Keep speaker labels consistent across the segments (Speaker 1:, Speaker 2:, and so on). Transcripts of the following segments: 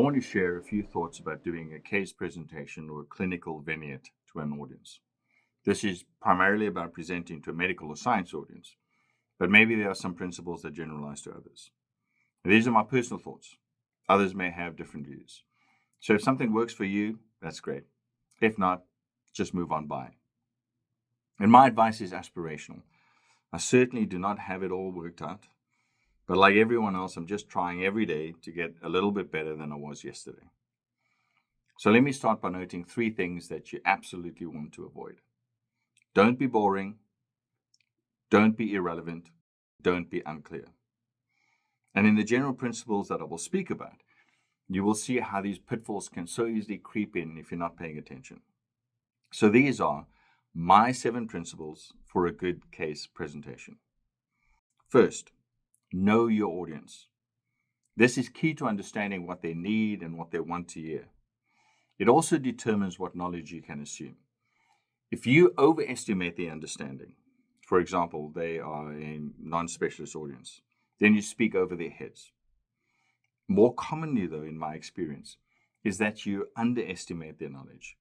Speaker 1: want to share a few thoughts about doing a case presentation or a clinical vignette to an audience. This is primarily about presenting to a medical or science audience, but maybe there are some principles that generalize to others. These are my personal thoughts. Others may have different views. So if something works for you, that's great. If not, just move on by. And my advice is aspirational. I certainly do not have it all worked out, but like everyone else, I'm just trying every day to get a little bit better than I was yesterday. So let me start by noting 3 things that you absolutely want to avoid. Don't be boring. Don't be irrelevant. Don't be unclear. And in the general principles that I will speak about, you will see how these pitfalls can so easily creep in if you're not paying attention. So these are my 7 principles for a good case presentation. First, know your audience. This is key to understanding what they need and what they want to hear. It also determines what knowledge you can assume. If you overestimate their understanding, for example, they are a non-specialist audience, then you speak over their heads. More commonly, though, in my experience, is that you underestimate their knowledge.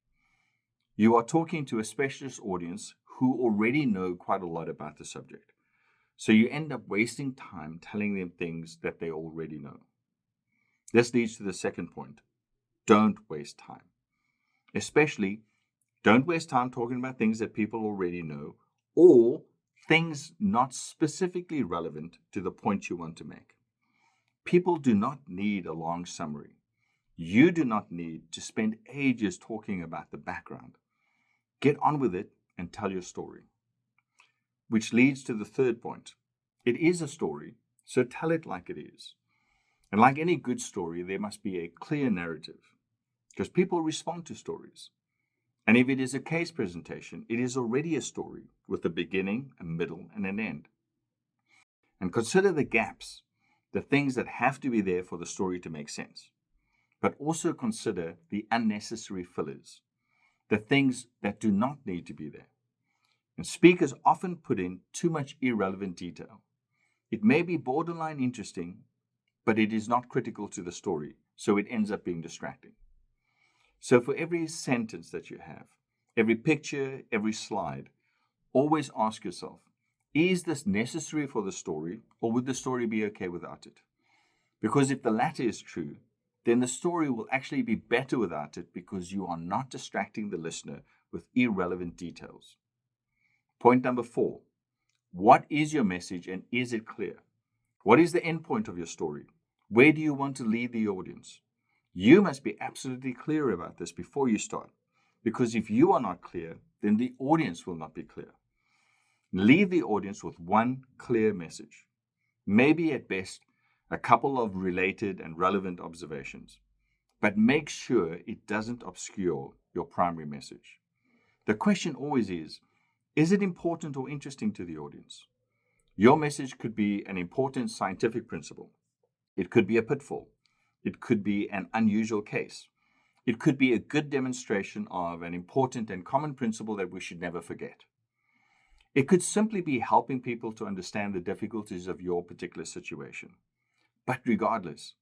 Speaker 1: You are talking to a specialist audience who already know quite a lot about the subject. So you end up wasting time telling them things that they already know. This leads to the second point. Don't waste time. Especially, don't waste time talking about things that people already know or things not specifically relevant to the point you want to make. People do not need a long summary. You do not need to spend ages talking about the background. Get on with it and tell your story. Which leads to the third point. It is a story, so tell it like it is. And like any good story, there must be a clear narrative, because people respond to stories. And if it is a case presentation, it is already a story with a beginning, a middle, and an end. And consider the gaps, the things that have to be there for the story to make sense. But also consider the unnecessary fillers, the things that do not need to be there. And speakers often put in too much irrelevant detail. It may be borderline interesting, but it is not critical to the story, so it ends up being distracting. So for every sentence that you have, every picture, every slide, always ask yourself, is this necessary for the story, or would the story be okay without it? Because if the latter is true, then the story will actually be better without it because you are not distracting the listener with irrelevant details. Point number 4, what is your message and is it clear? What is the end point of your story? Where do you want to lead the audience? You must be absolutely clear about this before you start, because if you are not clear, then the audience will not be clear. Leave the audience with one clear message, maybe at best a couple of related and relevant observations, but make sure it doesn't obscure your primary message. The question always is it important or interesting to the audience? Your message could be an important scientific principle. It could be a pitfall. It could be an unusual case. It could be a good demonstration of an important and common principle that we should never forget. It could simply be helping people to understand the difficulties of your particular situation. But regardless,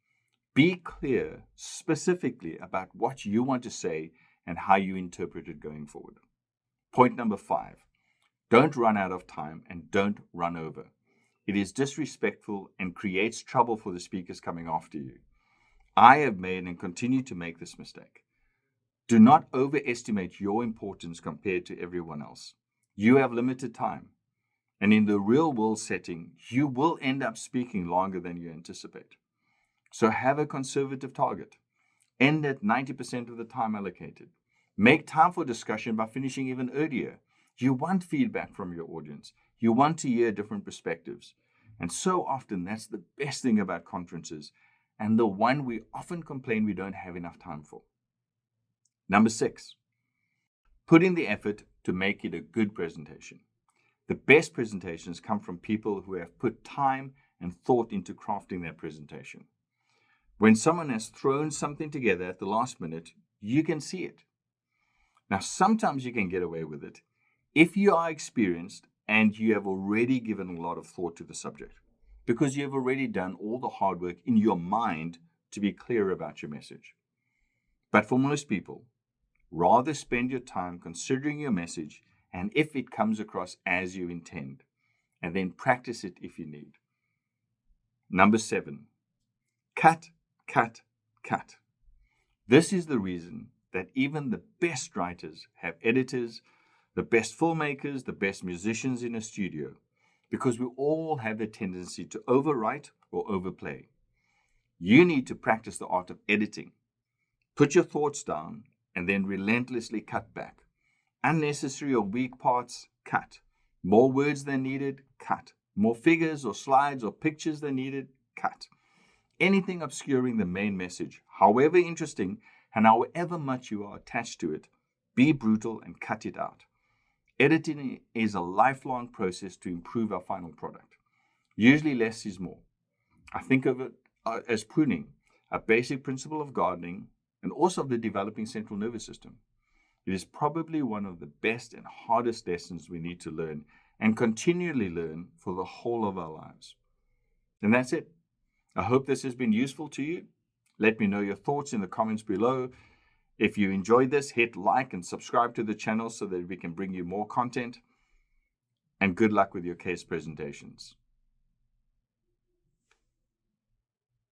Speaker 1: be clear specifically about what you want to say and how you interpret it going forward. Point number 5, don't run out of time and don't run over. It is disrespectful and creates trouble for the speakers coming after you. I have made and continue to make this mistake. Do not overestimate your importance compared to everyone else. You have limited time. And in the real world setting, you will end up speaking longer than you anticipate. So have a conservative target. End at 90% of the time allocated. Make time for discussion by finishing even earlier. You want feedback from your audience. You want to hear different perspectives. And so often that's the best thing about conferences, and the one we often complain we don't have enough time for. Number 6, put in the effort to make it a good presentation. The best presentations come from people who have put time and thought into crafting their presentation. When someone has thrown something together at the last minute, you can see it. Now, sometimes you can get away with it if you are experienced and you have already given a lot of thought to the subject, because you have already done all the hard work in your mind to be clear about your message. But for most people, rather spend your time considering your message and if it comes across as you intend, and then practice it if you need. Number 7, cut, cut, cut. This is the reason that even the best writers have editors, the best filmmakers, the best musicians in a studio, because we all have the tendency to overwrite or overplay. You need to practice the art of editing. Put your thoughts down and then relentlessly cut back. Unnecessary or weak parts, cut. More words than needed, cut. More figures or slides or pictures than needed, cut. Anything obscuring the main message, however interesting and however much you are attached to it, be brutal and cut it out. Editing is a lifelong process to improve our final product. Usually less is more. I think of it as pruning, a basic principle of gardening and also of the developing central nervous system. It is probably one of the best and hardest lessons we need to learn and continually learn for the whole of our lives. And that's it. I hope this has been useful to you. Let me know your thoughts in the comments below. If you enjoyed this, hit like and subscribe to the channel so that we can bring you more content. And good luck with your case presentations.